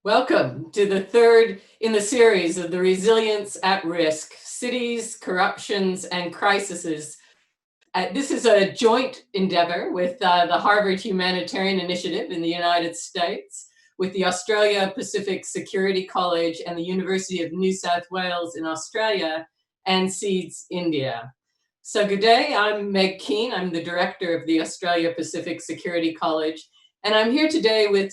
Welcome to the third in the series of the Resilience at Risk, Cities, Corruptions, and Crises. This is a joint endeavor with the Harvard Humanitarian Initiative in the United States, with the Australia Pacific Security College and the University of New South Wales in Australia, and SEEDS India. So good day, I'm Meg Keane. I'm the director of the Australia Pacific Security College. And I'm here today with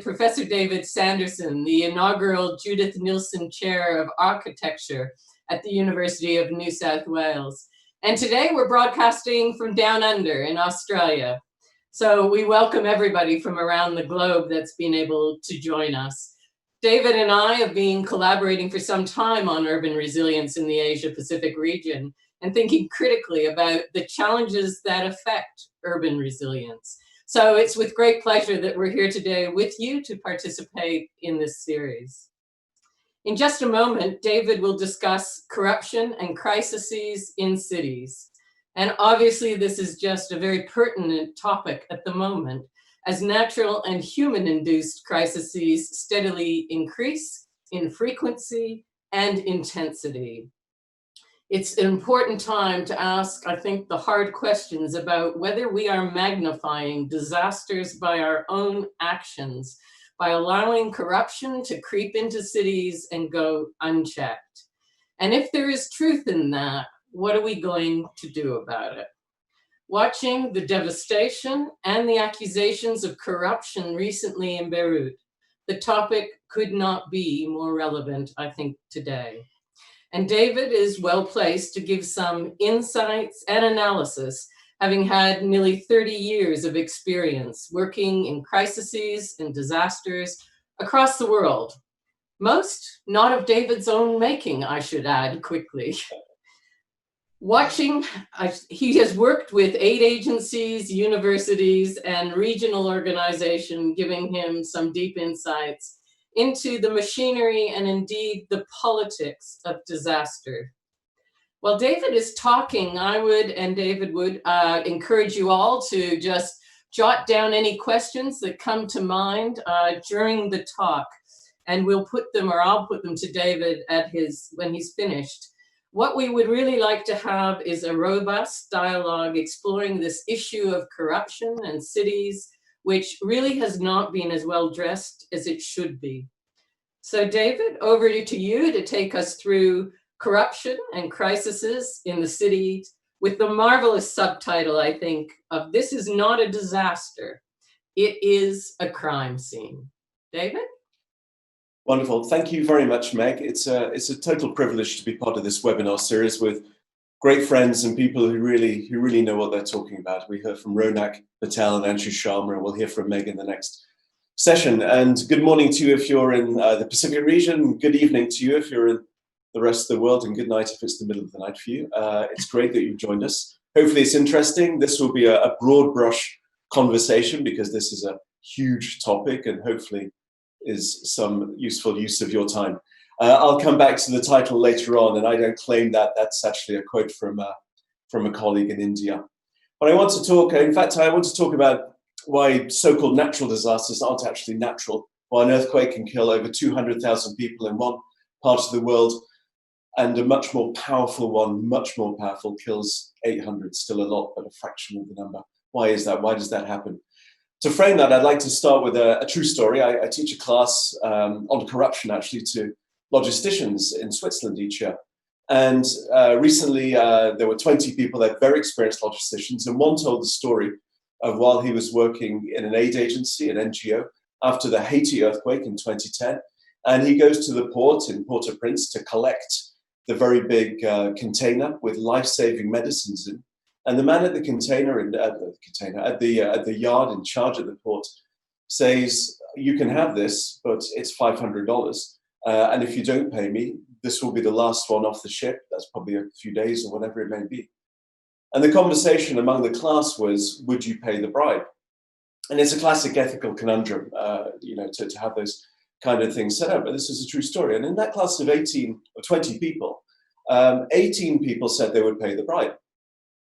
Professor David Sanderson, the inaugural Judith Neilson Chair of Architecture at the University of New South Wales. And today we're broadcasting from down under in Australia. So we welcome everybody from around the globe that's been able to join us. David and I have been collaborating for some time on urban resilience in the Asia-Pacific region and thinking critically about the challenges that affect urban resilience. So it's with great pleasure that we're here today with you to participate in this series. In just a moment, David will discuss corruption and crises in cities. And obviously, this is just a very pertinent topic at the moment, as natural and human-induced crises steadily increase in frequency and intensity. It's an important time to ask, I think, the hard questions about whether we are magnifying disasters by our own actions, by allowing corruption to creep into cities and go unchecked. And if there is truth in that, what are we going to do about it? Watching the devastation and the accusations of corruption recently in Beirut, the topic could not be more relevant, I think, today. And David is well placed to give some insights and analysis, having had nearly 30 years of experience working in crises and disasters across the world. Most not of David's own making, I should add quickly. He has worked with aid agencies, universities, and regional organizations, giving him some deep insights into the machinery and indeed the politics of disaster. While David is talking, I would, and David would, encourage you all to just jot down any questions that come to mind during the talk, and we'll put them, or I'll put them to David when he's finished. What we would really like to have is a robust dialogue exploring this issue of corruption and cities, which really has not been as well dressed as it should be. So David, over to you to take us through corruption and crises in the city with the marvelous subtitle, I think, of "This is not a disaster, it is a crime scene." David? Wonderful. Thank you very much, Meg. It's a total privilege to be part of this webinar series with great friends and people who really know what they're talking about. We heard from Ronak Patel and Anshu Sharma, and we'll hear from Meg in the next session. And good morning to you if you're in the Pacific region. Good evening to you if you're in the rest of the world, and good night if it's the middle of the night for you. It's great that you've joined us. Hopefully it's interesting. This will be a broad brush conversation because this is a huge topic and hopefully is some useful use of your time. I'll come back to the title later on, and I don't claim that. That's actually a quote from a colleague in India. But I want to talk, in fact, I want to talk about why so-called natural disasters aren't actually natural, why an earthquake can kill over 200,000 people in one part of the world, and a much more powerful one, much more powerful, kills 800, still a lot, but a fraction of the number. Why is that? Why does that happen? To frame that, I'd like to start with a true story. I teach a class on corruption, actually, to logisticians in Switzerland each year. And recently, there were 20 people that were very experienced logisticians, and one told the story of while he was working in an aid agency, an NGO, after the Haiti earthquake in 2010. And he goes to the port in Port-au-Prince to collect the very big container with life-saving medicines in. And the man at the at the yard in charge at the port says, "You can have this, but it's $500. And if you don't pay me, this will be the last one off the ship." That's probably a few days or whatever it may be. And the conversation among the class was, would you pay the bribe? And it's a classic ethical conundrum, to have those kind of things set up. But this is a true story. And in that class of 18 or 20 people, 18 people said they would pay the bribe.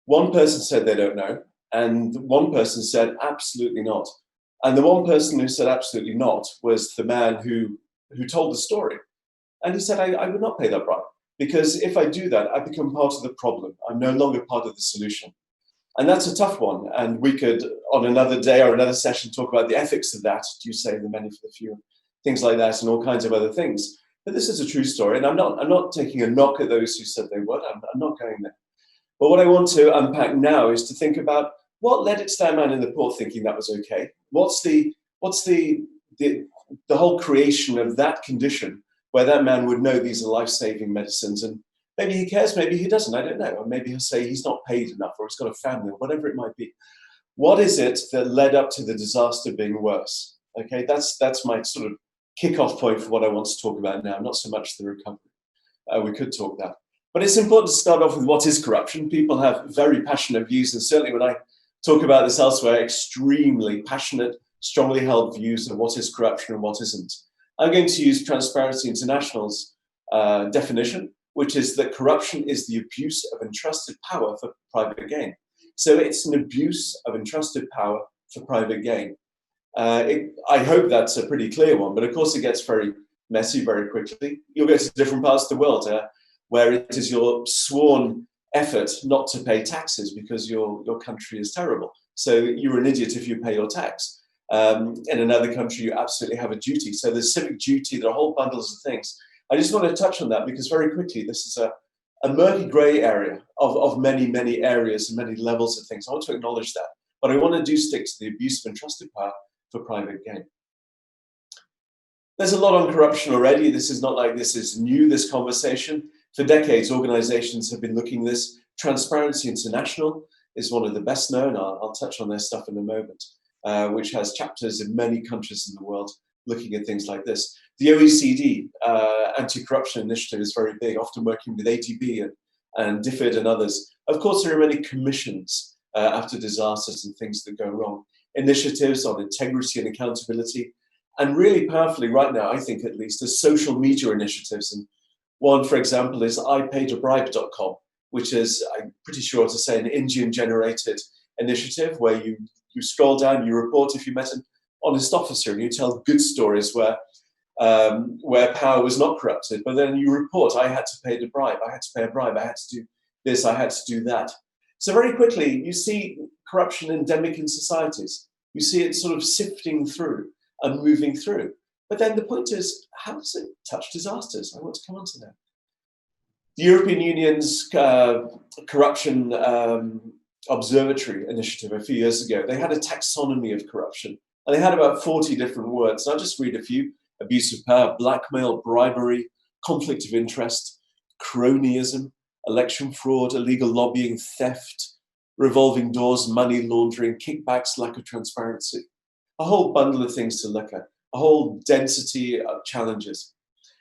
One person said they don't know, and one person said absolutely not. And the one person who said absolutely not was the man who told the story. And he said, I would not pay that bribe, because if I do that, I become part of the problem. I'm no longer part of the solution. And that's a tough one. And we could, on another day or another session, talk about the ethics of that. Do you save the many for the few? Things like that, and all kinds of other things. But this is a true story. And I'm not taking a knock at those who said they would. I'm not going there. But what I want to unpack now is to think about what led it to that man in the port thinking that was okay. What's the whole creation of that condition where that man would know these are life-saving medicines, and maybe he cares, maybe he doesn't, I don't know. Or maybe he'll say he's not paid enough, or he's got a family, or whatever it might be. What is it that led up to the disaster being worse? Okay, that's my sort of kickoff point for what I want to talk about now, not so much the recovery. We could talk that. But it's important to start off with what is corruption. People have very passionate views, and certainly when I talk about this elsewhere, extremely passionate, strongly held views of what is corruption and what isn't. I'm going to use Transparency International's definition, which is that corruption is the abuse of entrusted power for private gain. So it's an abuse of entrusted power for private gain. I hope that's a pretty clear one, but of course it gets very messy very quickly. You'll go to different parts of the world where it is your sworn effort not to pay taxes because your country is terrible. So you're an idiot if you pay your tax. In another country, you absolutely have a duty. So there's civic duty, there are whole bundles of things. I just want to touch on that because very quickly, this is a murky gray area of many, many areas and many levels of things. I want to acknowledge that. But I want to stick to the abuse of entrusted power for private gain. There's a lot on corruption already. This is not like this is new, this conversation. For decades, organizations have been looking at this. Transparency International is one of the best known. I'll touch on their stuff in a moment, which has chapters in many countries in the world looking at things like this. The OECD anti-corruption initiative is very big, often working with ADB and DFID and others. Of course, there are many commissions after disasters and things that go wrong. Initiatives on integrity and accountability. And really powerfully right now, I think at least, there's social media initiatives. And one, for example, is IPaidAbribe.com, which is, I'm pretty sure to say, an Indian-generated initiative where you scroll down, you report if you met an honest officer, and you tell good stories where power was not corrupted. But then you report, I had to pay the bribe, I had to pay a bribe, I had to do this, I had to do that. So very quickly, you see corruption endemic in societies. You see it sort of sifting through and moving through. But then the point is, how does it touch disasters? I want to come on to that. The European Union's corruption observatory initiative a few years ago, they had a taxonomy of corruption. And they had about 40 different words. I'll just read a few. Abuse of power, blackmail, bribery, conflict of interest, cronyism, election fraud, illegal lobbying, theft, revolving doors, money laundering, kickbacks, lack of transparency. A whole bundle of things to look at, a whole density of challenges.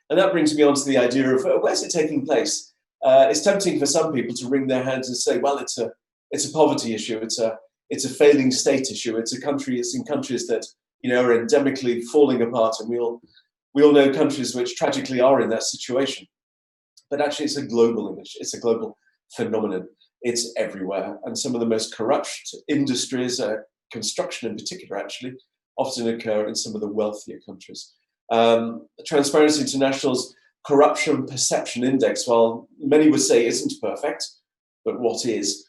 And that brings me on to the idea of where's it taking place? It's tempting for some people to wring their hands and say, well, it's a poverty issue, it's a failing state issue, it's in countries that are endemically falling apart, and we all know countries which tragically are in that situation. But actually, it's a global image, it's a global phenomenon. It's everywhere, and some of the most corrupt industries, construction in particular, actually, often occur in some of the wealthier countries. Transparency International's Corruption Perception Index, while many would say isn't perfect, but what is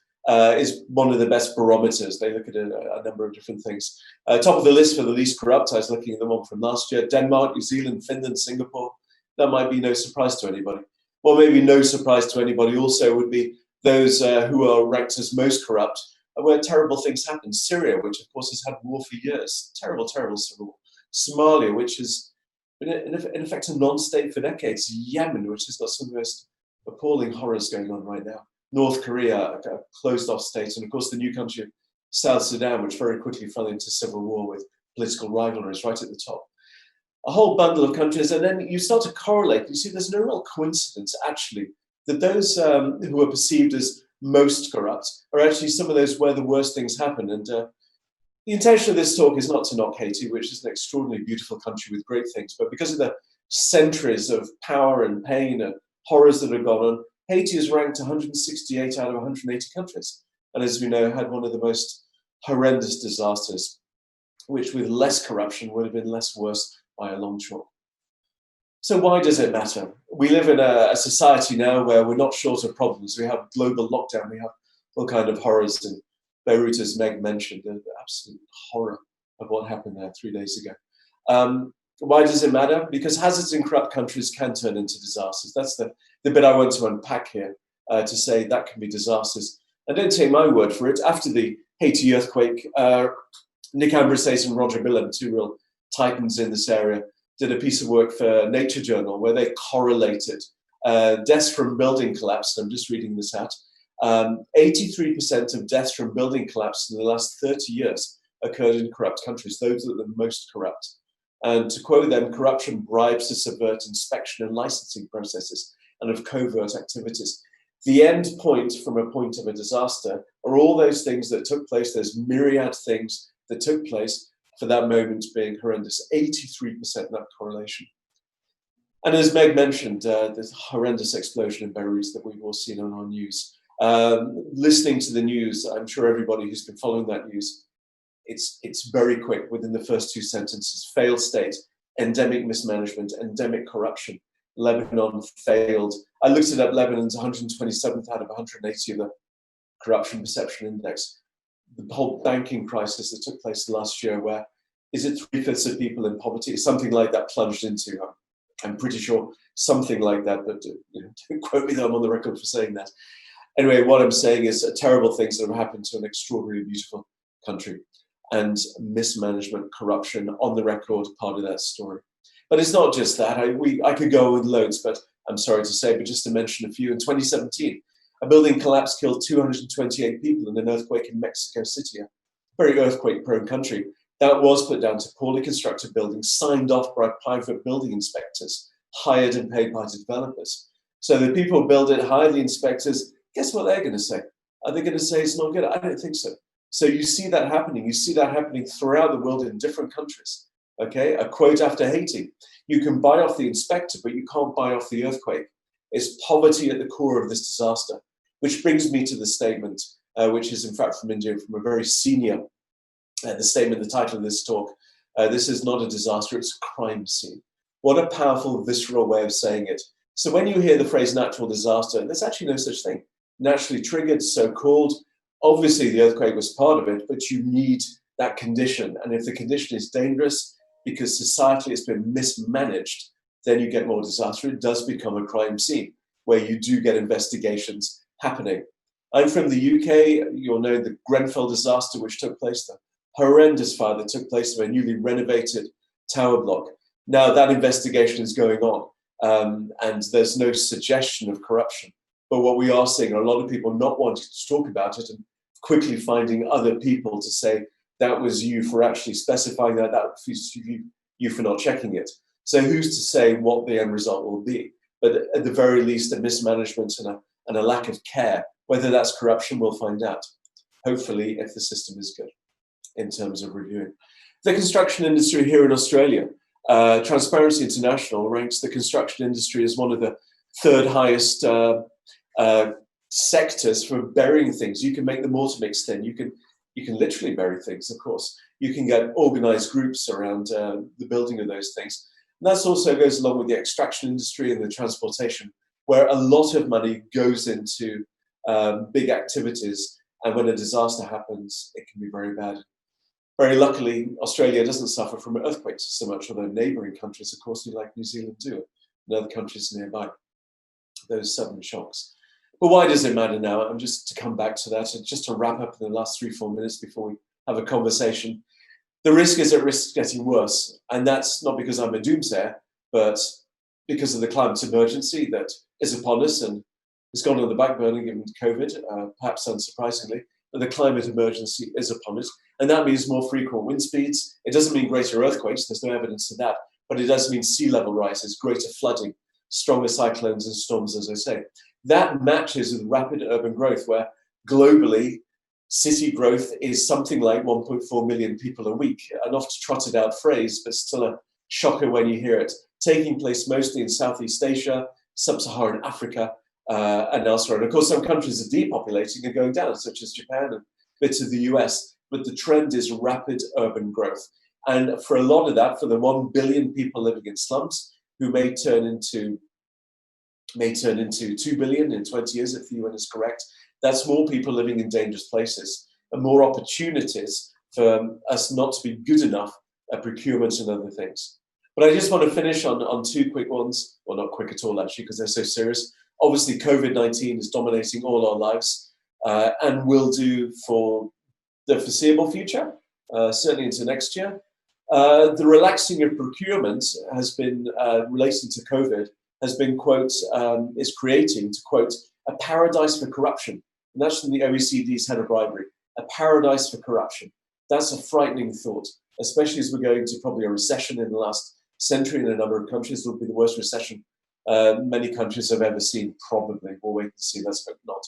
one of the best barometers. They look at a number of different things. Top of the list for the least corrupt, I was looking at the one from last year, Denmark, New Zealand, Finland, Singapore. That might be no surprise to anybody. Well, maybe no surprise to anybody also would be those who are ranked as most corrupt, where terrible things happen. Syria, which of course has had war for years, terrible, terrible civil war. Somalia, which has been in effect a non-state for decades. Yemen, which has got some of the most appalling horrors going on right now. North Korea, a closed-off state, and of course the new country of South Sudan, which very quickly fell into civil war with political rivalries right at the top. A whole bundle of countries, and then you start to correlate. You see there's no real coincidence, actually, that those who are perceived as most corrupt are actually some of those where the worst things happen. And the intention of this talk is not to knock Haiti, which is an extraordinarily beautiful country with great things, but because of the centuries of power and pain and horrors that have gone on, Haiti is ranked 168 out of 180 countries. And as we know, had one of the most horrendous disasters which with less corruption would have been less worse by a long chalk. So why does it matter? We live in a society now where we're not short of problems. We have global lockdown, we have all kind of horrors in Beirut, as Meg mentioned, the absolute horror of what happened there 3 days ago. Why does it matter? Because hazards in corrupt countries can turn into disasters. That's the bit I want to unpack here, to say that can be disasters. And don't take my word for it. After the Haiti earthquake, Nick Ambrosate and Roger Billam, two real titans in this area, did a piece of work for Nature Journal where they correlated deaths from building collapse. I'm just reading this out. 83% of deaths from building collapse in the last 30 years occurred in corrupt countries, those that are the most corrupt. And to quote them, corruption bribes to subvert inspection and licensing processes and of covert activities. The end point from a point of a disaster are all those things that took place, those myriad things that took place for that moment being horrendous. 83% that correlation. And as Meg mentioned, this horrendous explosion in Beirut that we've all seen on our news. Listening to the news, I'm sure everybody who's been following that news, it's very quick within the first two sentences. Failed state, endemic mismanagement, endemic corruption. Lebanon failed. I looked it up, Lebanon's 127th out of 180 of the corruption perception index. The whole banking crisis that took place last year, where is it 3/5 of people in poverty? Something like that plunged into. I'm pretty sure something like that, but don't quote me that I'm on the record for saying that. Anyway, what I'm saying is terrible things that have happened to an extraordinarily beautiful country, and mismanagement, corruption on the record, part of that story. But it's not just that. I could go with loads, but I'm sorry to say, but just to mention a few. In 2017, a building collapse killed 228 people in an earthquake in Mexico City, a very earthquake-prone country. That was put down to poorly constructed buildings, signed off by private building inspectors, hired and paid by developers. So the people who build it, hire the inspectors. Guess what they're going to say? Are they going to say it's not good? I don't think so. So you see that happening. You see that happening throughout the world in different countries. Okay, a quote after Haiti: "You can buy off the inspector, but you can't buy off the earthquake." It's poverty at the core of this disaster, which brings me to the statement, which is in fact from India, from a very senior. The statement, the title of this talk: "This is not a disaster; it's a crime scene." What a powerful, visceral way of saying it. So when you hear the phrase "natural disaster," there's actually no such thing. Naturally triggered, so-called. Obviously, the earthquake was part of it, but you need that condition. And if the condition is dangerous, because societally it's been mismanaged, then you get more disaster. It does become a crime scene where you do get investigations happening. I'm from the UK. You'll know the Grenfell disaster, which took place, the horrendous fire that took place of a newly renovated tower block. Now that investigation is going on, and there's no suggestion of corruption. But what we are seeing are a lot of people not wanting to talk about it and quickly finding other people to say, that was you for actually specifying that, that was you for not checking it. So who's to say what the end result will be? But at the very least, a mismanagement and a lack of care, whether that's corruption, we'll find out. Hopefully, if the system is good in terms of reviewing. The construction industry here in Australia, Transparency International ranks the construction industry as one of the third highest sectors for burying things. You can make the mortar mix thin. You can literally bury things, of course. You can get organized groups around the building of those things. And that also goes along with the extraction industry and the transportation, where a lot of money goes into big activities. And when a disaster happens, it can be very bad. Very luckily, Australia doesn't suffer from earthquakes so much, although neighboring countries, of course, like New Zealand do, and other countries nearby, those sudden shocks. But why does it matter now? And just to come back to that, and just to wrap up in the last 3-4 minutes before we have a conversation, the risk is at risk getting worse. And that's not because I'm a doomsayer, but because of the climate emergency that is upon us and has gone on the back burner given COVID, perhaps unsurprisingly. But the climate emergency is upon us. And that means more frequent wind speeds. It doesn't mean greater earthquakes. There's no evidence of that. But it does mean sea level rises, greater flooding, stronger cyclones and storms, as I say. That matches with rapid urban growth, where globally, city growth is something like 1.4 million people a week. An oft-trotted out phrase, but still a shocker when you hear it. Taking place mostly in Southeast Asia, Sub-Saharan Africa, and elsewhere. And of course, some countries are depopulating and going down, such as Japan and bits of the US. but the trend is rapid urban growth. And for a lot of that, for the 1 billion people living in slums, who may turn into 2 billion in 20 years, if the UN is correct, that's more people living in dangerous places and more opportunities for us not to be good enough at procurement and other things. But I just want to finish on two quick ones. Well, not quick at all, actually, because they're so serious. Obviously, COVID-19 is dominating all our lives and will do for the foreseeable future, certainly into next year. The relaxing of procurement has been, relating to COVID, has been, quote, is creating, to quote, a paradise for corruption. And that's from the OECD's head of bribery, a paradise for corruption. That's a frightening thought, especially as we're going to probably a recession in the last century in a number of countries. It will be the worst recession many countries have ever seen, probably. We'll wait and see, let's hope not.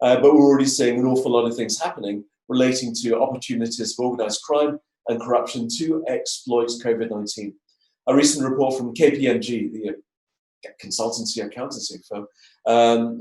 But we're already seeing an awful lot of things happening relating to opportunities for organized crime and corruption to exploit COVID-19. A recent report from KPMG, the consultancy accountancy firm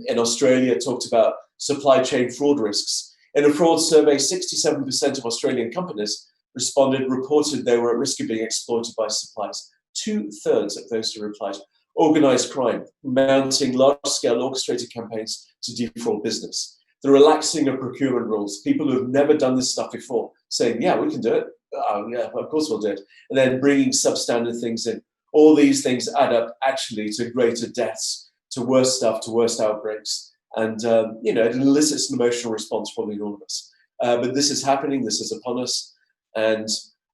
in Australia, talked about supply chain fraud risks. In a fraud survey, 67% of Australian companies reported they were at risk of being exploited by suppliers. 2/3 of those who replied. Organized crime, mounting large-scale orchestrated campaigns to defraud business. The relaxing of procurement rules, people who have never done this stuff before, saying, yeah, we can do it. Oh, yeah, of course we'll do it. And then bringing substandard things in. All these things add up actually to greater deaths, to worse stuff, to worse outbreaks. And, it elicits an emotional response probably in all of us. But this is happening, this is upon us. And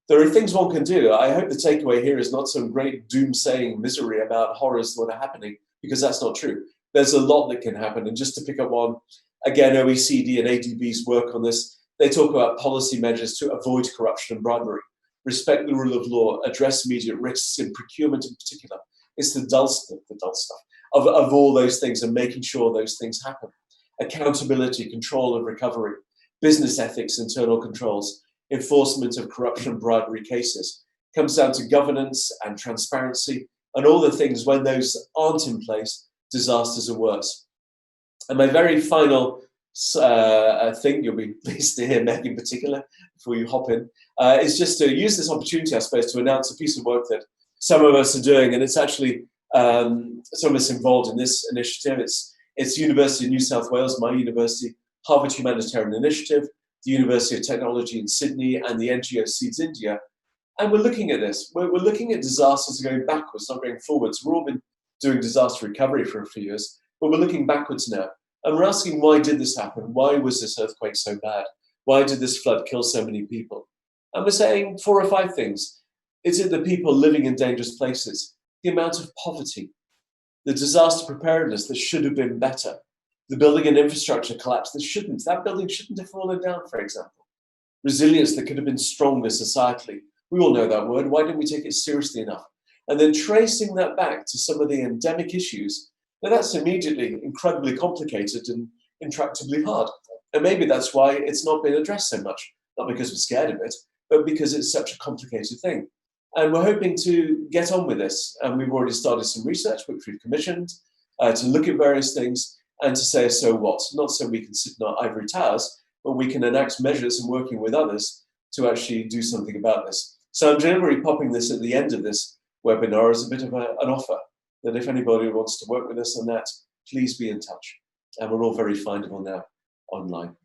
there are things one can do. I hope the takeaway here is not some great doomsaying misery about horrors that are happening, because that's not true. There's a lot that can happen. And just to pick up one, again, OECD and ADB's work on this, they talk about policy measures to avoid corruption and bribery, respect the rule of law, address immediate risks in procurement in particular. It's the dull stuff of all those things and making sure those things happen. Accountability, control and recovery, business ethics, internal controls, enforcement of corruption, bribery cases. Comes down to governance and transparency and all the things. When those aren't in place, disasters are worse. And my very final thing, you'll be pleased to hear, Meg in particular, before you hop in, is just to use this opportunity, I suppose, to announce a piece of work that some of us are doing. And it's actually some of us involved in this initiative. It's University of New South Wales, my university, Harvard Humanitarian Initiative, the University of Technology in Sydney, and the NGO Seeds India. And we're looking at this. We're looking at disasters going backwards, not going forwards. We've all been doing disaster recovery for a few years, but we're looking backwards now. And we're asking, why did this happen? Why was this earthquake so bad? Why did this flood kill so many people? And we're saying 4 or 5 things. Is it the people living in dangerous places? The amount of poverty, the disaster preparedness that should have been better, the building and infrastructure collapse that shouldn't. That building shouldn't have fallen down, for example. Resilience that could have been stronger societally. We all know that word. Why didn't we take it seriously enough? And then tracing that back to some of the endemic issues. Now that's immediately incredibly complicated and intractably hard. And maybe that's why it's not been addressed so much. Not because we're scared of it, but because it's such a complicated thing. And we're hoping to get on with this. And we've already started some research, which we've commissioned, to look at various things and to say, so what? Not so we can sit in our ivory towers, but we can enact measures and working with others to actually do something about this. So I'm deliberately popping this at the end of this webinar as a bit of an offer, that if anybody wants to work with us on that, please be in touch. And we're all very findable now online.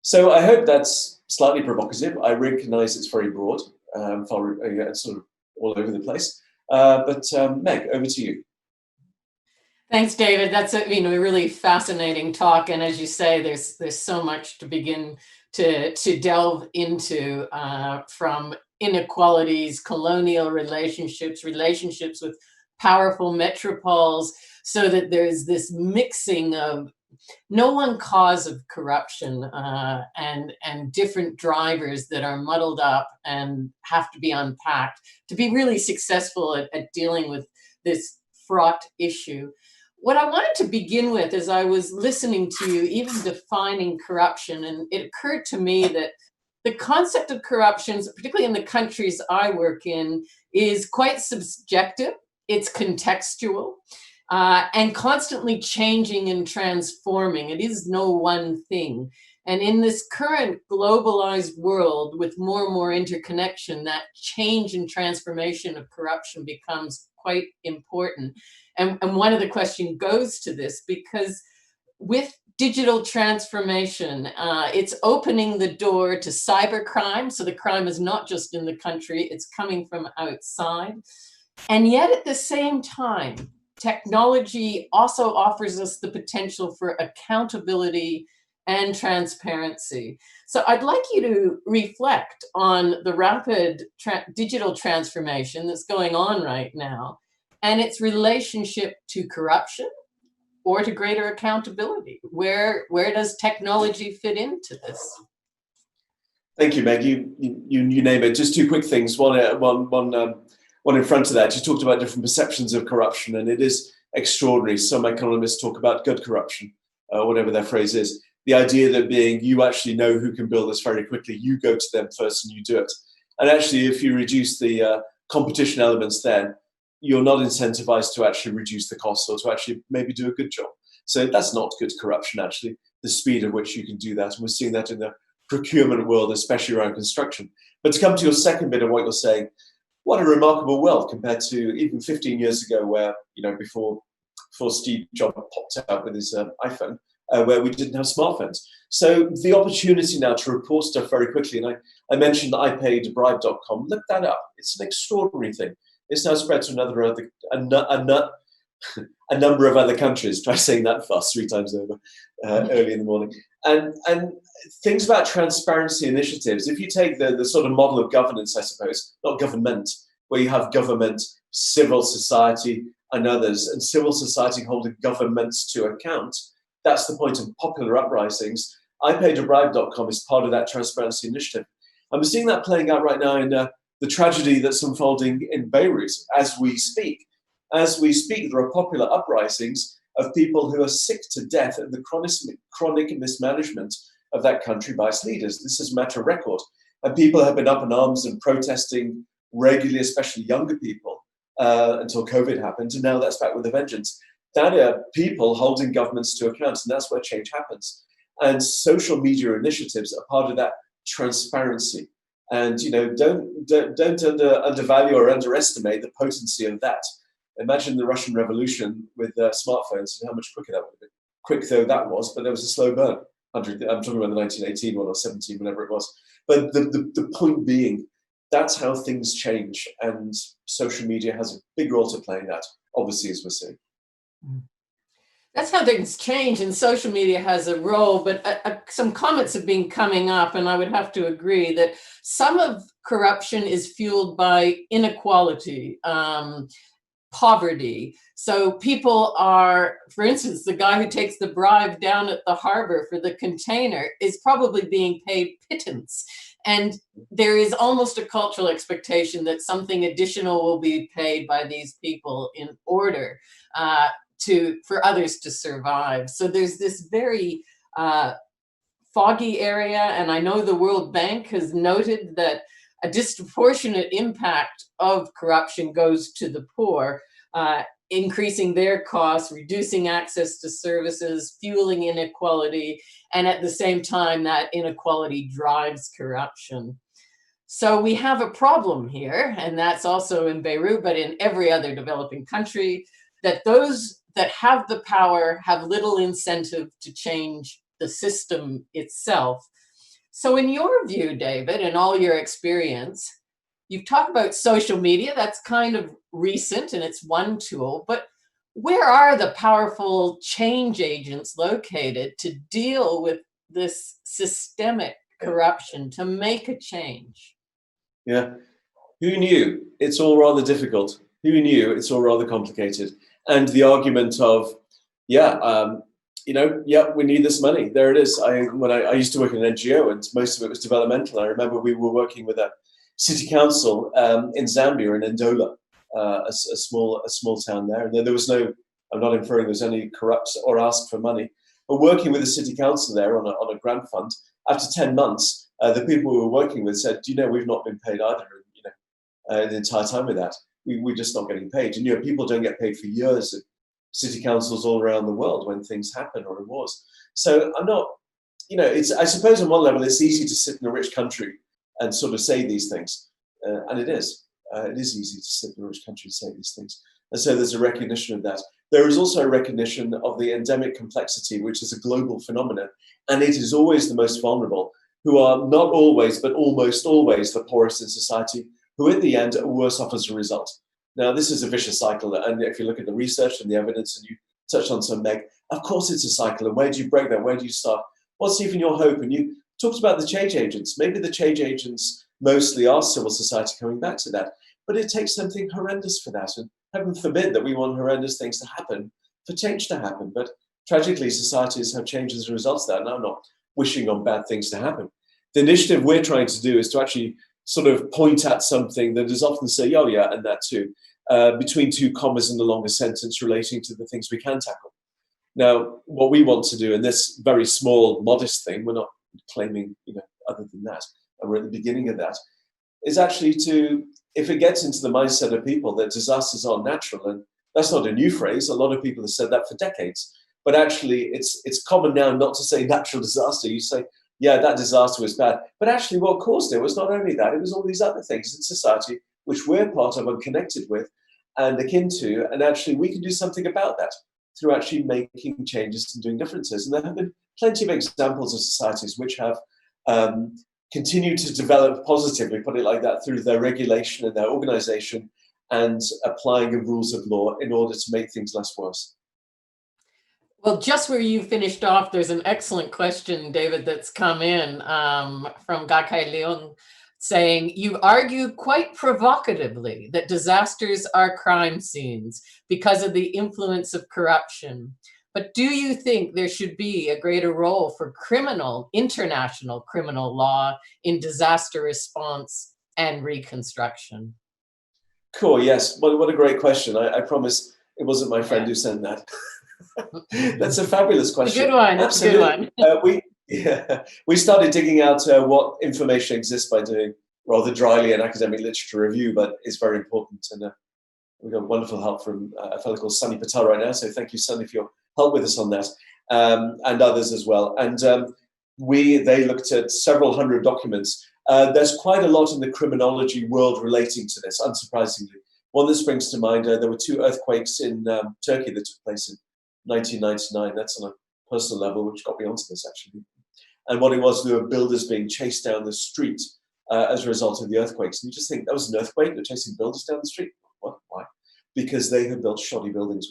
So I hope that's slightly provocative. I recognize it's very broad, it's sort of all over the place. But Meg, over to you. Thanks, David. That's a really fascinating talk, and as you say, there's so much to begin to delve into, from inequalities, colonial relationships with powerful metropoles, so that there's this mixing of no one cause of corruption and different drivers that are muddled up and have to be unpacked to be really successful at dealing with this fraught issue. What I wanted to begin with, as I was listening to you, even defining corruption, and it occurred to me that the concept of corruption, particularly in the countries I work in, is quite subjective. It's contextual and constantly changing and transforming. It is no one thing. And in this current globalized world with more and more interconnection, that change and transformation of corruption becomes quite important. And one of the questions goes to this because with digital transformation, it's opening the door to cybercrime. So the crime is not just in the country, it's coming from outside. And yet at the same time, technology also offers us the potential for accountability and transparency. So I'd like you to reflect on the rapid digital transformation that's going on right now and its relationship to corruption or to greater accountability. Where does technology fit into this? Thank you, Meg. You name it. Just two quick things. One in front of that. You talked about different perceptions of corruption, and it is extraordinary. Some economists talk about good corruption, whatever their phrase is. The idea that being you actually know who can build this very quickly, you go to them first and you do it. And actually, if you reduce the competition elements, then you're not incentivized to actually reduce the costs or to actually maybe do a good job. So that's not good corruption, actually, the speed at which you can do that. And we're seeing that in the procurement world, especially around construction. But to come to your second bit of what you're saying, what a remarkable world compared to even 15 years ago where, before Steve Jobs popped out with his iPhone, where we didn't have smartphones. So the opportunity now to report stuff very quickly, and I mentioned iPaidBribe.com, look that up. It's an extraordinary thing. It's now spread to a number of other countries. Try saying that fast 3 times over early in the morning. And things about transparency initiatives, if you take the sort of model of governance, I suppose, not government, where you have government, civil society, and others, and civil society holding governments to account, that's the point of popular uprisings. iPaidBribe.com is part of that transparency initiative. And we're seeing that playing out right now in the tragedy that's unfolding in Beirut as we speak. As we speak, there are popular uprisings of people who are sick to death at the chronic mismanagement of that country by its leaders. This is a matter of record. And people have been up in arms and protesting regularly, especially younger people, until COVID happened. And now that's back with a vengeance. That are people holding governments to account, and that's where change happens. And social media initiatives are part of that transparency. And don't undervalue or underestimate the potency of that. Imagine the Russian Revolution with smartphones and how much quicker that would have been. Quick though that was, but there was a slow burn. I'm talking about the 1918 one or 17, whatever it was. But the point being, that's how things change, and social media has a big role to play in that, obviously, as we're seeing. That's how things change, and social media has a role, but some comments have been coming up, and I would have to agree that some of corruption is fueled by inequality, poverty. So people are, for instance, the guy who takes the bribe down at the harbor for the container is probably being paid pittance. And there is almost a cultural expectation that something additional will be paid by these people in order for others to survive. So there's this very foggy area, and I know the World Bank has noted that a disproportionate impact of corruption goes to the poor, increasing their costs, reducing access to services, fueling inequality, and at the same time, that inequality drives corruption. So we have a problem here, and that's also in Beirut, but in every other developing country, that those that have the power have little incentive to change the system itself. So in your view, David, and all your experience, you've talked about social media. That's kind of recent and it's one tool, but where are the powerful change agents located to deal with this systemic corruption, to make a change? Yeah. Who knew? It's all rather difficult. Who knew? It's all rather complicated. And the argument of, we need this money. There it is. I used to work in an NGO, and most of it was developmental. I remember we were working with a city council in Zambia, in Ndola, a small town there. And there was no, I'm not inferring there's any corrupt or asked for money, but working with the city council there on a grant fund, after 10 months, the people we were working with said, we've not been paid either, the entire time with that. We're just not getting paid. And people don't get paid for years at city councils all around the world when things happen or in wars. So I'm not I suppose on one level, it's easy to sit in a rich country and sort of say these things. And it is. It is easy to sit in a rich country and say these things. And so there's a recognition of that. There is also a recognition of the endemic complexity, which is a global phenomenon. And it is always the most vulnerable, who are not always, but almost always the poorest in society, who at the end are worse off as a result. Now, this is a vicious cycle. And if you look at the research and the evidence, and you touched on some, Meg, of course it's a cycle. And where do you break that? Where do you start? What's even your hope? And you talked about the change agents. Maybe the change agents mostly are civil society coming back to that. But it takes something horrendous for that. And heaven forbid that we want horrendous things to happen for change to happen. But tragically, societies have changed as a result of that. And I'm not wishing on bad things to happen. The initiative we're trying to do is to actually sort of point at something that is often say, oh yeah, and that too, between two commas in the longer sentence relating to the things we can tackle. Now, what we want to do in this very small, modest thing, we're not claiming, other than that, and we're at the beginning of that, is actually to, if it gets into the mindset of people that disasters are natural, and that's not a new phrase, a lot of people have said that for decades, but actually it's common now not to say natural disaster. You say, yeah, that disaster was bad, but actually what caused it was not only that, it was all these other things in society which we're part of and connected with and akin to, and actually we can do something about that through actually making changes and doing differences. And there have been plenty of examples of societies which have continued to develop positively, put it like that, through their regulation and their organization and applying of rules of law in order to make things less worse. Well, just where you finished off, there's an excellent question, David, that's come in from Gakai Leon, saying, you argue quite provocatively that disasters are crime scenes because of the influence of corruption. But do you think there should be a greater role for international criminal law in disaster response and reconstruction? Cool, yes. What a great question. I promise it wasn't my friend who sent that. That's a fabulous question. A good one. Absolutely. Good one. We started digging out what information exists by doing rather dryly an academic literature review, but it's very important. And we've got wonderful help from a fellow called Sunny Patel right now. So thank you, Sunny, for your help with us on that, and others as well. And they looked at several hundred documents. There's quite a lot in the criminology world relating to this, unsurprisingly. One that springs to mind, there were 2 earthquakes in Turkey that took place in 1999. That's on a personal level, which got me onto this, actually. And what it was, there were builders being chased down the street as a result of the earthquakes. And you just think, that was an earthquake? They're chasing builders down the street? What? Why? Because they had built shoddy buildings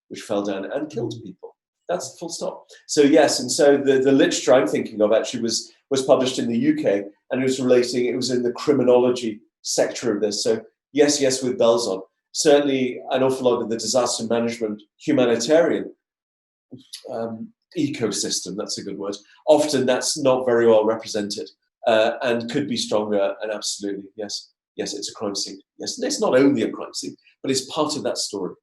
which fell down and killed people. That's full stop. So yes, and so the literature I'm thinking of actually was published in the UK, and it was in the criminology sector of this. So yes, with bells on. Certainly an awful lot of the disaster management humanitarian ecosystem, that's a good word. Often that's not very well represented and could be stronger, and absolutely, yes, it's a crime scene. Yes, and it's not only a crime scene, but it's part of that story.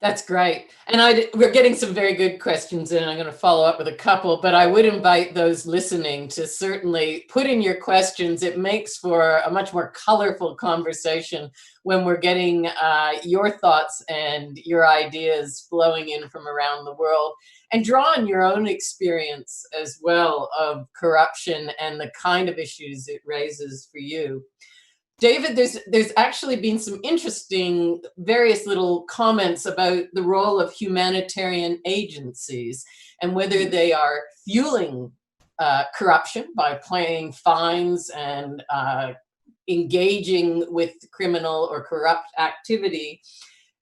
That's great. And we're getting some very good questions in. I'm going to follow up with a couple, but I would invite those listening to certainly put in your questions. It makes for a much more colorful conversation when we're getting your thoughts and your ideas flowing in from around the world, and draw on your own experience as well of corruption and the kind of issues it raises for you. David, there's actually been some interesting various little comments about the role of humanitarian agencies and whether they are fueling corruption by paying fines and engaging with criminal or corrupt activity.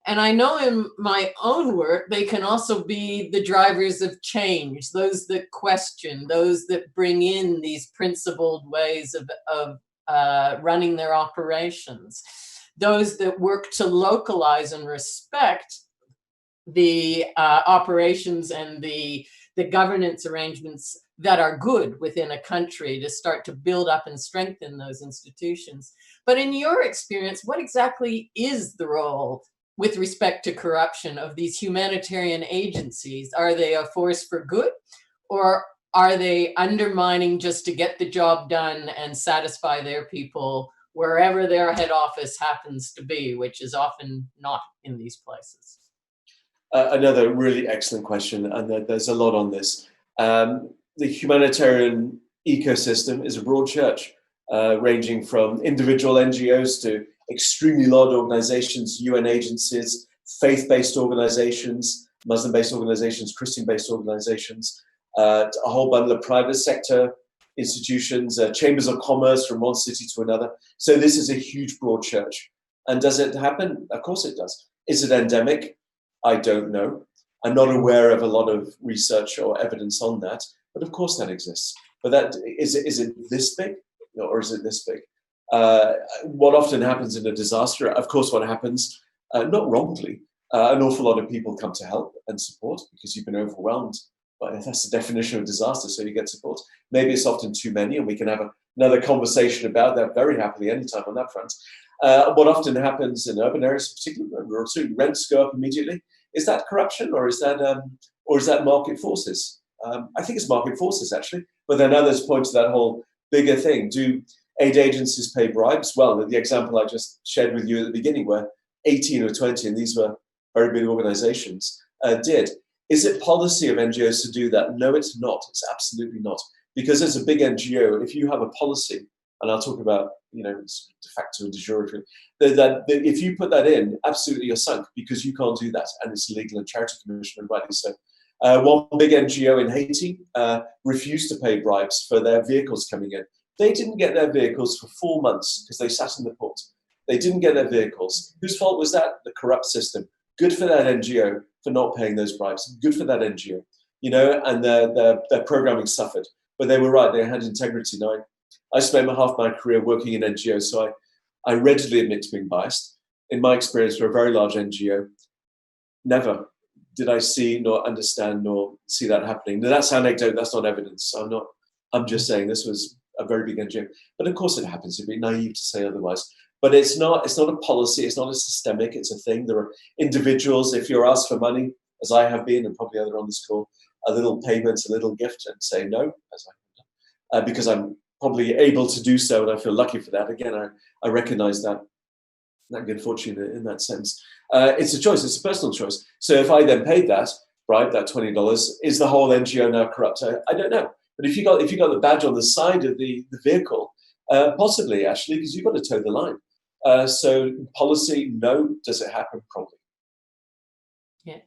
And I know in my own work, they can also be the drivers of change, those that question, those that bring in these principled ways of running their operations, those that work to localize and respect the operations and the governance arrangements that are good within a country to start to build up and strengthen those institutions. But in your experience, what exactly is the role with respect to corruption of these humanitarian agencies? Are they a force for good, or are they undermining just to get the job done and satisfy their people wherever their head office happens to be, which is often not in these places? Another really excellent question, and there's a lot on this. The humanitarian ecosystem is a broad church, ranging from individual NGOs to extremely large organizations, UN agencies, faith-based organizations, Muslim-based organizations, Christian-based organizations, a whole bundle of private sector institutions, chambers of commerce from one city to another. So this is a huge, broad church. And does it happen? Of course it does. Is it endemic? I don't know. I'm not aware of a lot of research or evidence on that, but of course that exists. But that is it this big, or is it this big? What often happens in a disaster, of course, what happens, not wrongly, an awful lot of people come to help and support because you've been overwhelmed. But that's the definition of disaster, so you get support. Maybe it's often too many, and we can have another conversation about that very happily anytime on that front. What often happens in urban areas, particularly where rents go up immediately, is that corruption, or is that market forces? I think it's market forces, actually. But then others point to that whole bigger thing. Do aid agencies pay bribes? Well, the example I just shared with you at the beginning, where 18 or 20, and these were very big organizations, did. Is it policy of NGOs to do that? No, it's not. It's absolutely not. Because as a big NGO, if you have a policy, and I'll talk about, de facto and de jure, that if you put that in, absolutely you're sunk, because you can't do that, and it's illegal, and Charity Commission, and rightly so. One big NGO in Haiti refused to pay bribes for their vehicles coming in. They didn't get their vehicles for 4 months because they sat in the port. They didn't get their vehicles. Whose fault was that? The corrupt system. Good for that NGO for not paying those bribes. Good for that NGO, and their programming suffered. But they were right. They had integrity. Now, I spent half my career working in NGOs, so I readily admit to being biased. In my experience, for a very large NGO, never did I see, nor understand, nor see that happening. Now, that's anecdote. That's not evidence. I'm just saying this was a very big NGO. But of course it happens. It'd be naive to say otherwise. But it's not a policy. It's not a systemic. It's a thing. There are individuals, if you're asked for money, as I have been, and probably other on this call, a little payment, a little gift, and say no, as I have done, because I'm probably able to do so, and I feel lucky for that. Again, I recognize that good fortune in that sense. It's a choice. It's a personal choice. So if I then paid that bribe, that $20, is the whole NGO now corrupt? I don't know. But if you got the badge on the side of the vehicle, possibly, actually, because you've got to toe the line. So policy, no. Does it happen? Probably. Yeah.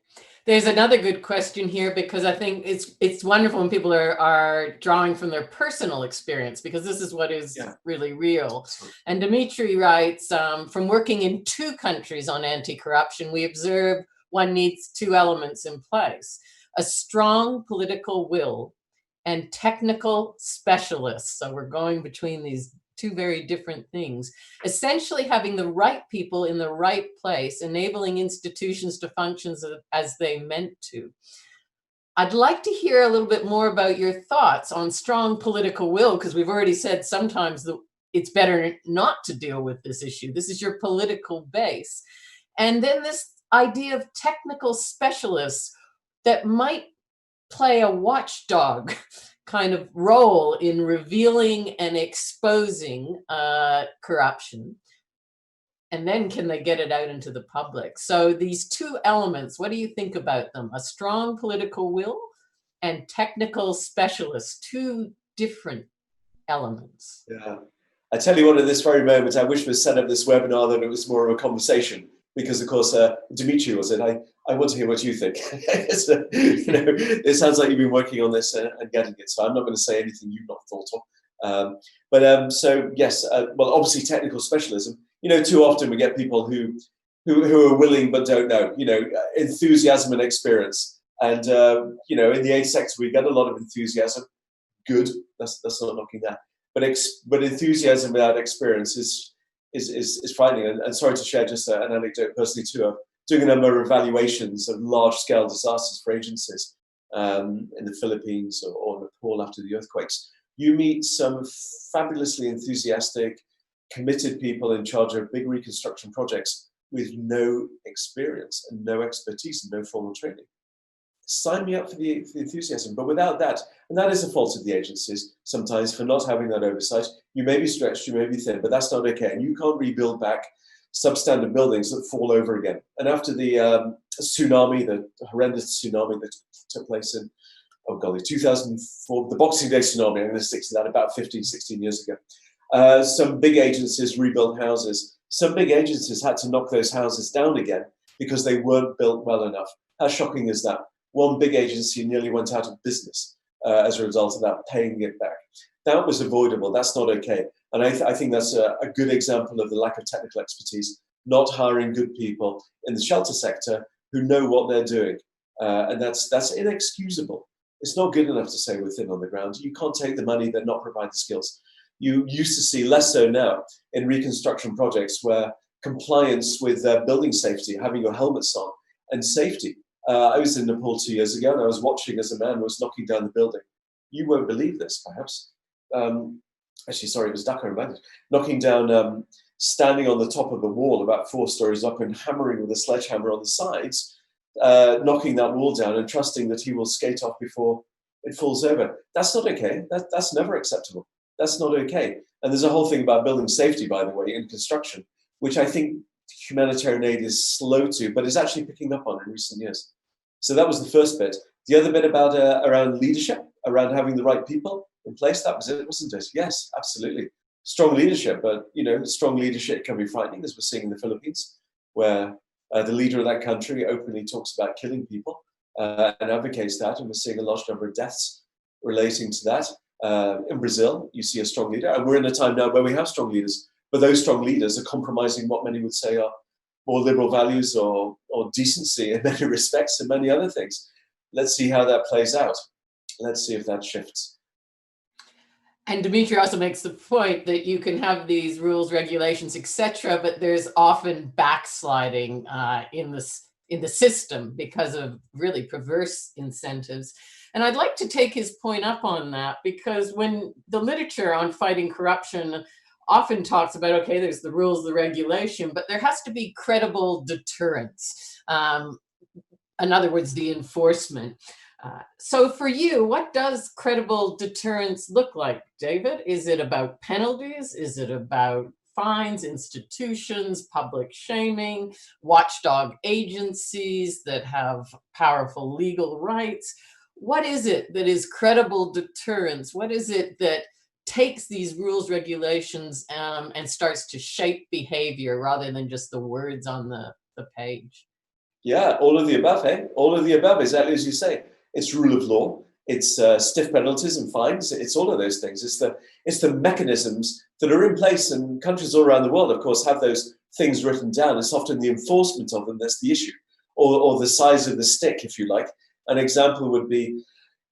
There's another good question here, because I think it's wonderful when people are drawing from their personal experience, because this is what is really real. And Dimitri writes, from working in 2 countries on anti-corruption, we observe one needs 2 elements in place: a strong political will and technical specialists. So we're going between these 2 very different things, essentially having the right people in the right place, enabling institutions to function as they meant to. I'd like to hear a little bit more about your thoughts on strong political will, because we've already said sometimes it's better not to deal with this issue. This is your political base. And then this idea of technical specialists that might play a watchdog kind of role in revealing and exposing corruption. And then can they get it out into the public? So these 2 elements, what do you think about them? A strong political will and technical specialists, 2 different elements. Yeah. I tell you what, at this very moment, I wish we set up this webinar that it was more of a conversation, because of course, Dimitri was it. I want to hear what you think. So, it sounds like you've been working on this and getting it. So I'm not going to say anything you've not thought of. So yes, well, obviously technical specialism. Too often we get people who are willing but don't know. Enthusiasm and experience. And in the aid sector, we get a lot of enthusiasm. Good. That's not knocking that. But enthusiasm without experience is frightening. And sorry to share just an anecdote personally too. Of doing a number of evaluations of large-scale disasters for agencies in the Philippines or Nepal after the earthquakes. You meet some fabulously enthusiastic, committed people in charge of big reconstruction projects with no experience and no expertise and no formal training. Sign me up for the enthusiasm, but without that, and that is a fault of the agencies sometimes for not having that oversight. You may be stretched, you may be thin, but that's not okay. And you can't rebuild back substandard buildings that fall over again. And after the tsunami, the horrendous tsunami that took place in oh golly, 2004, the Boxing Day tsunami, I'm going to stick to that, about 15, 16 years ago. Some big agencies rebuilt houses. Some big agencies had to knock those houses down again because they weren't built well enough. How shocking is that? One big agency nearly went out of business as a result of that, paying it back. That was avoidable. That's not okay. And I think that's a good example of the lack of technical expertise, not hiring good people in the shelter sector who know what they're doing. And that's inexcusable. It's not good enough to say we're thin on the ground. You can't take the money, then not provide the skills. You used to see, less so now, in reconstruction projects where compliance with building safety, having your helmets on, and safety. I was in Nepal 2 years ago, and I was watching as a man was knocking down the building. You won't believe this, perhaps. Actually, sorry, it was Dhaka in Bangladesh. Knocking down, standing on the top of the wall about 4 stories up and hammering with a sledgehammer on the sides, knocking that wall down and trusting that he will skate off before it falls over. That's not okay. That's never acceptable. That's not okay. And there's a whole thing about building safety, by the way, in construction, which I think humanitarian aid is slow to, but is actually picking up on in recent years. So that was the first bit. The other bit about around leadership, around having the right people in place, that was it, wasn't it? Yes, absolutely. Strong leadership, but strong leadership can be frightening, as we're seeing in the Philippines, where the leader of that country openly talks about killing people and advocates that, and we're seeing a large number of deaths relating to that. In Brazil, you see a strong leader, and we're in a time now where we have strong leaders, but those strong leaders are compromising what many would say are more liberal values or decency in many respects and many other things. Let's see how that plays out. Let's see if that shifts. And Dimitri also makes the point that you can have these rules, regulations, etc., but there's often backsliding in the system because of really perverse incentives. And I'd like to take his point up on that, because when the literature on fighting corruption often talks about, okay, there's the rules, the regulation, but there has to be credible deterrence. In other words, the enforcement. So for you, what does credible deterrence look like, David? Is it about penalties? Is it about fines, institutions, public shaming, watchdog agencies that have powerful legal rights? What is it that is credible deterrence? What is it that takes these rules, regulations, and starts to shape behavior rather than just the words on the page? Yeah, all of the above, eh? All of the above, exactly as you say. It's rule of law. It's stiff penalties and fines. It's all of those things. It's the mechanisms that are in place, and countries all around the world, of course, have those things written down. It's often the enforcement of them that's the issue, or the size of the stick, if you like. An example would be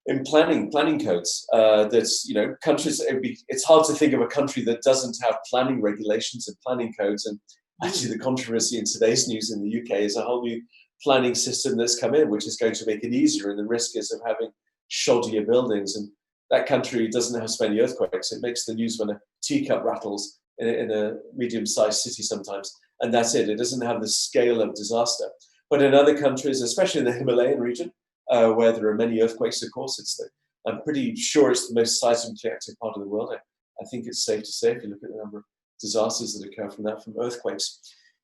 in planning codes. Countries. It's hard to think of a country that doesn't have planning regulations and planning codes. And actually, the controversy in today's news in the UK is a whole new planning system that's come in, which is going to make it easier. And the risk is of having shoddier buildings. And that country doesn't have so many earthquakes. It makes the news when a teacup rattles in a medium-sized city sometimes. And that's it. It doesn't have the scale of disaster. But in other countries, especially in the Himalayan region, where there are many earthquakes, of course, I'm pretty sure it's the most seismically active part of the world. I think it's safe to say, if you look at the number of disasters that occur from earthquakes.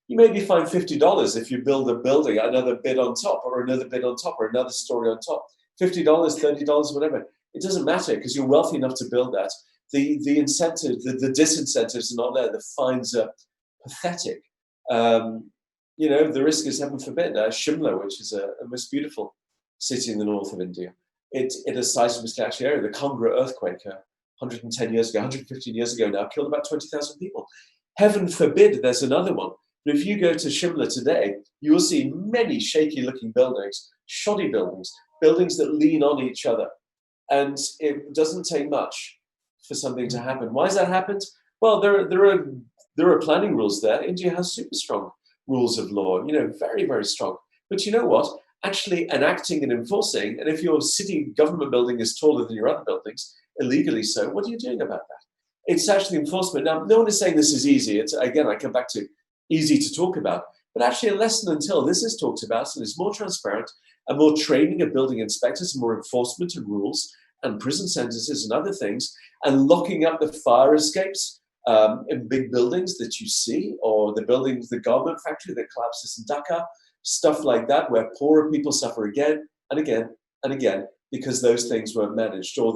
You maybe find $50 if you build a building, another bit on top, or another bit on top, or another story on top. $50, $30, whatever. It doesn't matter because you're wealthy enough to build that. The incentive, the disincentives are not there. The fines are pathetic. The risk is, heaven forbid, Shimla, which is a most beautiful city in the north of India. It is seismically active area. The Congra earthquake 110 years ago, 115 years ago now, killed about 20,000 people. Heaven forbid there's another one. But if you go to Shimla today, you will see many shaky-looking buildings, shoddy buildings that lean on each other. And it doesn't take much for something to happen. Why has that happened? Well, there are planning rules there. India has super strong rules of law, very, very strong. But you know what? Actually enacting and enforcing, and if your city government building is taller than your other buildings, illegally so, what are you doing about that? It's actually enforcement. Now, no one is saying this is easy. It's, again, I come back to easy to talk about, but actually unless and until this is talked about and is more transparent and more training of building inspectors and more enforcement and rules and prison sentences and other things, and locking up the fire escapes in big buildings that you see, or the buildings, the garment factory that collapses in Dhaka, stuff like that, where poorer people suffer again and again and again because those things weren't managed, or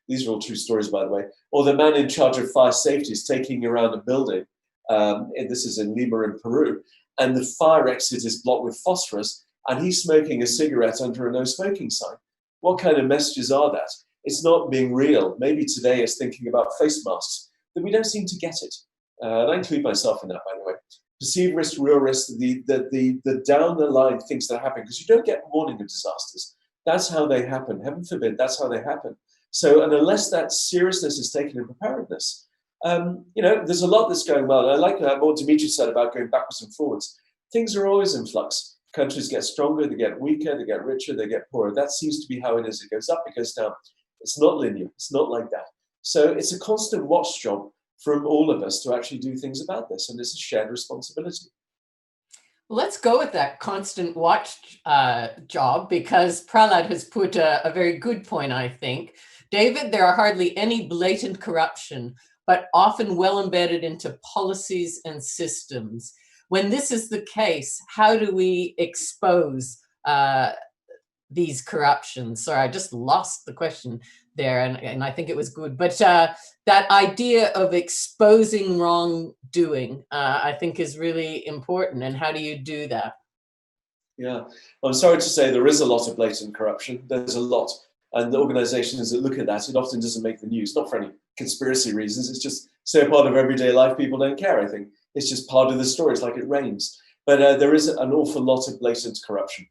these are all true stories, by the way, or the man in charge of fire safety is taking around a building, and this is in Lima in Peru, and the fire exit is blocked with phosphorus, and he's smoking a cigarette under a no smoking sign. What kind of messages are that? It's not being real. Maybe today is thinking about face masks, that we don't seem to get it. And I include myself in that, by the way. Perceived risk, real risk, the down the line things that happen, because you don't get warning of disasters. That's how they happen. Heaven forbid, that's how they happen. So, and unless that seriousness is taken in preparedness, there's a lot that's going well. And I like what Dimitri said about going backwards and forwards. Things are always in flux. Countries get stronger, they get weaker, they get richer, they get poorer. That seems to be how it is. It goes up, it goes down. It's not linear. It's not like that. So it's a constant watch job from all of us to actually do things about this. And it's a shared responsibility. Well, let's go with that constant watch job, because Prahlad has put a very good point, I think. David, there are hardly any blatant corruption, but often well embedded into policies and systems. When this is the case, how do we expose these corruptions? Sorry, I just lost the question there, and I think it was good. But that idea of exposing wrongdoing, I think, is really important. And how do you do that? Yeah, I'm sorry to say there is a lot of blatant corruption. There's a lot. And the organizations that look at that, it often doesn't make the news, not for any conspiracy reasons. It's just so part of everyday life, people don't care, I think. It's just part of the story. It's like it rains. But there is an awful lot of blatant corruption.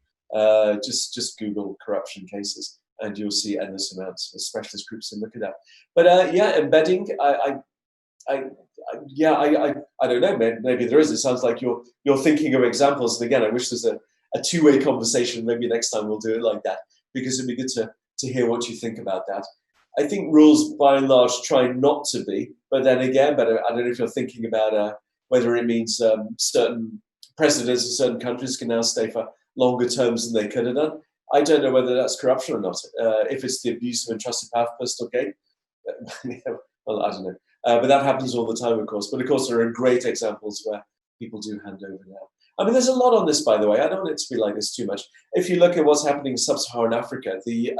Just Google corruption cases and you'll see endless amounts of specialist groups to look at that. But embedding, I don't know, maybe there is. It sounds like you're thinking of examples. And again, I wish there's a two-way conversation. Maybe next time we'll do it like that, because it'd be good to hear what you think about that. I think rules, by and large, try not to be, but then again, I don't know if you're thinking about whether it means certain presidents of certain countries can now stay for longer terms than they could have done. I don't know whether that's corruption or not. If it's the abuse of entrusted power for personal gain, well, I don't know. But that happens all the time, of course. But of course, there are great examples where people do hand over now. I mean, there's a lot on this, by the way. I don't want it to be like this too much. If you look at what's happening in sub-Saharan Africa, the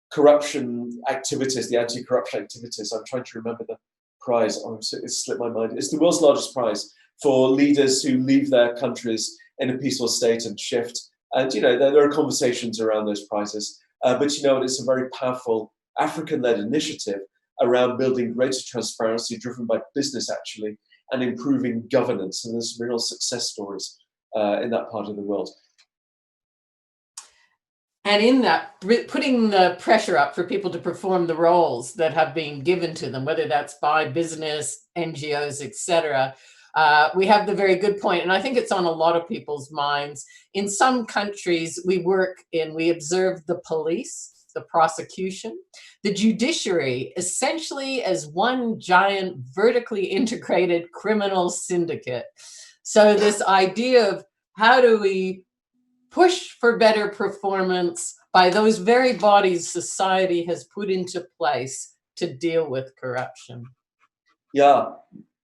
corruption activities, the anti-corruption activities, I'm trying to remember the prize. Oh, it's slipped my mind. It's the world's largest prize for leaders who leave their countries in a peaceful state and shift. And, there are conversations around those prizes. But, it's a very powerful African-led initiative around building greater transparency driven by business, actually, and improving governance. And there's real success stories in that part of the world. And in that, putting the pressure up for people to perform the roles that have been given to them, whether that's by business, NGOs, etc. We have the very good point, and I think it's on a lot of people's minds. In some countries we observe the police, the prosecution, the judiciary, essentially as one giant vertically integrated criminal syndicate. So this idea of how do we push for better performance by those very bodies society has put into place to deal with corruption. Yeah,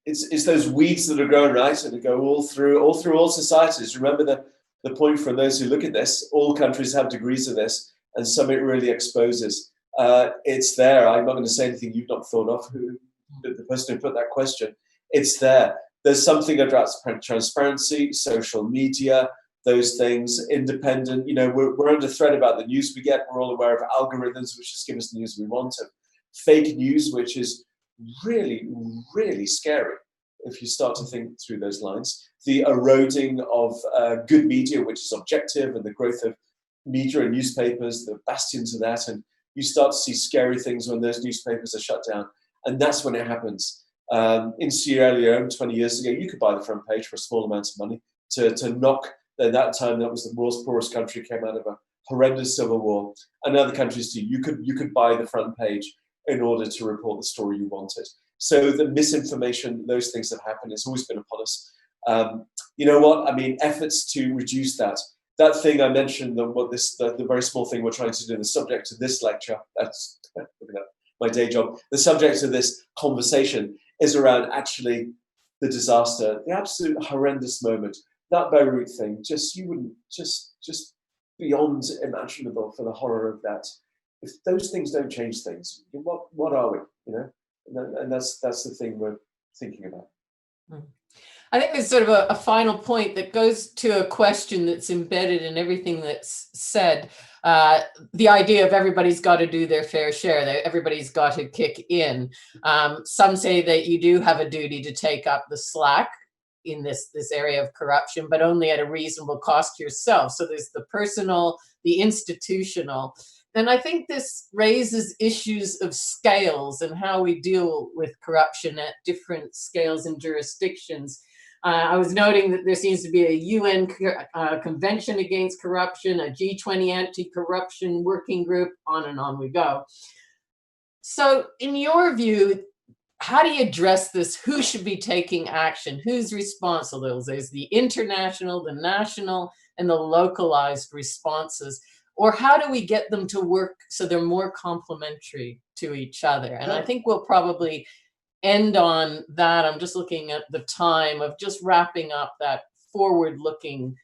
it's those weeds that are growing, right, and go all through all societies. Remember the point from those who look at this, all countries have degrees of this, and some it really exposes. It's there. I'm not going to say anything you've not thought of, the person who put that question. It's there. There's something about transparency, social media, those things, independent. We're under threat about the news we get. We're all aware of algorithms, which just give us the news we want, of fake news, which is really, really scary if you start to think through those lines. The eroding of good media, which is objective, and the growth of media and newspapers, the bastions of that, and you start to see scary things when those newspapers are shut down. And that's when it happens. In Sierra Leone 20 years ago, you could buy the front page for a small amount of money to knock. At that time, that was the world's poorest country, came out of a horrendous civil war. And other countries too, you could buy the front page in order to report the story you wanted. So the misinformation, those things have happened. It's always been upon us. You know what? I mean, efforts to reduce that thing I mentioned, the very small thing we're trying to do, the subject of this lecture, that's my day job, the subject of this conversation is around actually the disaster, the absolute horrendous moment. That Beirut thing, just beyond imaginable for the horror of that. if those things don't change things, what are we? You know, and that's the thing we're thinking about. I think there's sort of a final point that goes to a question that's embedded in everything that's said. The idea of everybody's got to do their fair share, that everybody's got to kick in. Some say that you do have a duty to take up the slack in this area of corruption, but only at a reasonable cost to yourself. So there's the personal, the institutional. And I think this raises issues of scales and how we deal with corruption at different scales and jurisdictions. I was noting that there seems to be a UN Convention Against Corruption, a G20 anti-corruption working group, on and on we go. So in your view, how do you address this? Who should be taking action? Who's responsible? There's the international, the national, and the localized responses. Or how do we get them to work so they're more complementary to each other? And I think we'll probably end on that. I'm just looking at the time of just wrapping up that forward-looking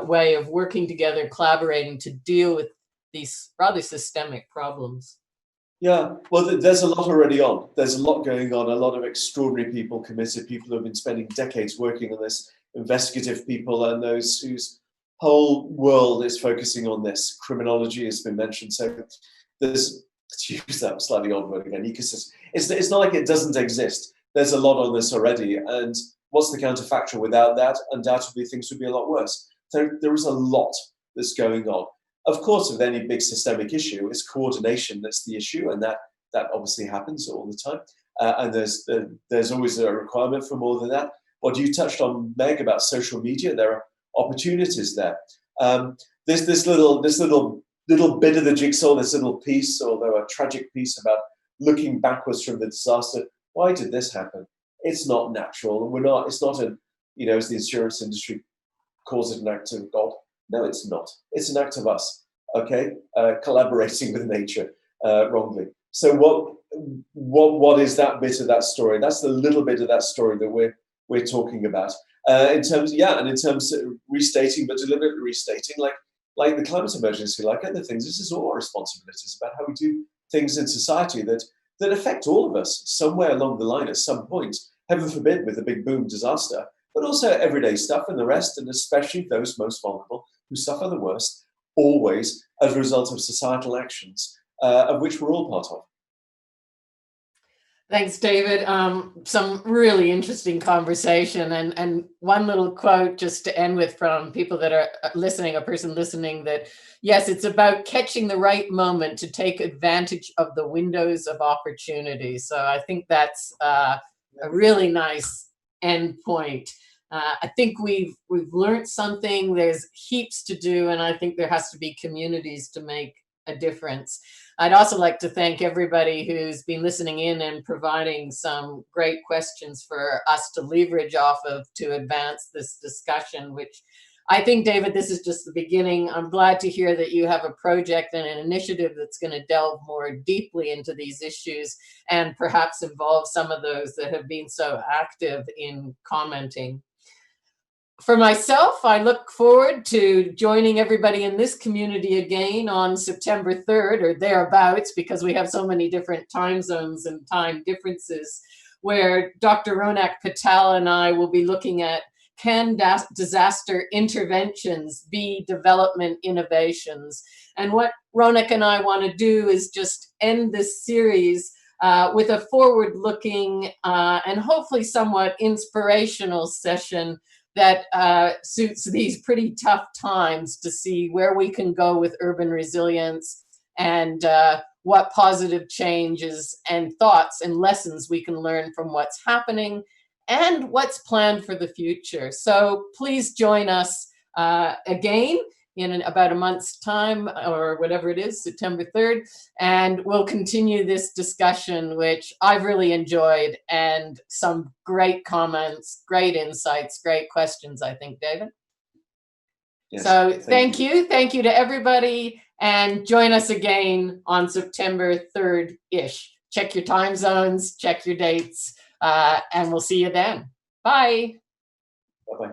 way of working together, collaborating to deal with these rather systemic problems. Yeah, well, there's a lot already on. There's a lot going on, a lot of extraordinary people committed, people who have been spending decades working on this, investigative people, and those whose whole world is focusing on this. Criminology has been mentioned. So there's, to use that slightly odd word again, ecosystem. It's not like it doesn't exist. There's a lot on this already. And what's the counterfactual? Without that, undoubtedly things would be a lot worse. So there is a lot that's going on. Of course, with any big systemic issue, it's coordination that's the issue, and that obviously happens all the time. And there's always a requirement for more than that. What you touched on, Meg, about social media, there are opportunities there. This little bit of the jigsaw, this little piece, although a tragic piece about looking backwards from the disaster. Why did this happen? It's not natural. It's not a, as the insurance industry calls it, an act of God. No, it's not. It's an act of us, okay? Collaborating with nature wrongly. So what is that bit of that story? That's the little bit of that story that we're talking about. In terms of restating, but deliberately restating, like the climate emergency, like other things, this is all our responsibilities about how we do things in society that affect all of us somewhere along the line at some point, heaven forbid with a big boom disaster, but also everyday stuff and the rest, and especially those most vulnerable who suffer the worst, always as a result of societal actions, of which we're all part of. Thanks, David. Some really interesting conversation, and one little quote just to end with from people that are listening, a person listening, that yes, it's about catching the right moment to take advantage of the windows of opportunity. So I think that's a really nice end point. I think we've learned something. There's heaps to do, and I think there has to be communities to make a difference. I'd also like to thank everybody who's been listening in and providing some great questions for us to leverage off of to advance this discussion, which I think, David, this is just the beginning. I'm glad to hear that you have a project and an initiative that's going to delve more deeply into these issues and perhaps involve some of those that have been so active in commenting. For myself, I look forward to joining everybody in this community again on September 3rd or thereabouts, because we have so many different time zones and time differences, where Dr. Ronak Patel and I will be looking at, can disaster interventions be development innovations? And what Ronak and I want to do is just end this series with a forward-looking and hopefully somewhat inspirational session that suits these pretty tough times, to see where we can go with urban resilience and what positive changes and thoughts and lessons we can learn from what's happening and what's planned for the future. So please join us again in about a month's time, or whatever it is, September 3rd, and we'll continue this discussion, which I've really enjoyed, and some great comments, great insights, great questions, I think, David. Yes, so thank you. Thank you to everybody, and join us again on September 3rd-ish. Check your time zones, check your dates, and we'll see you then. Bye. Bye-bye.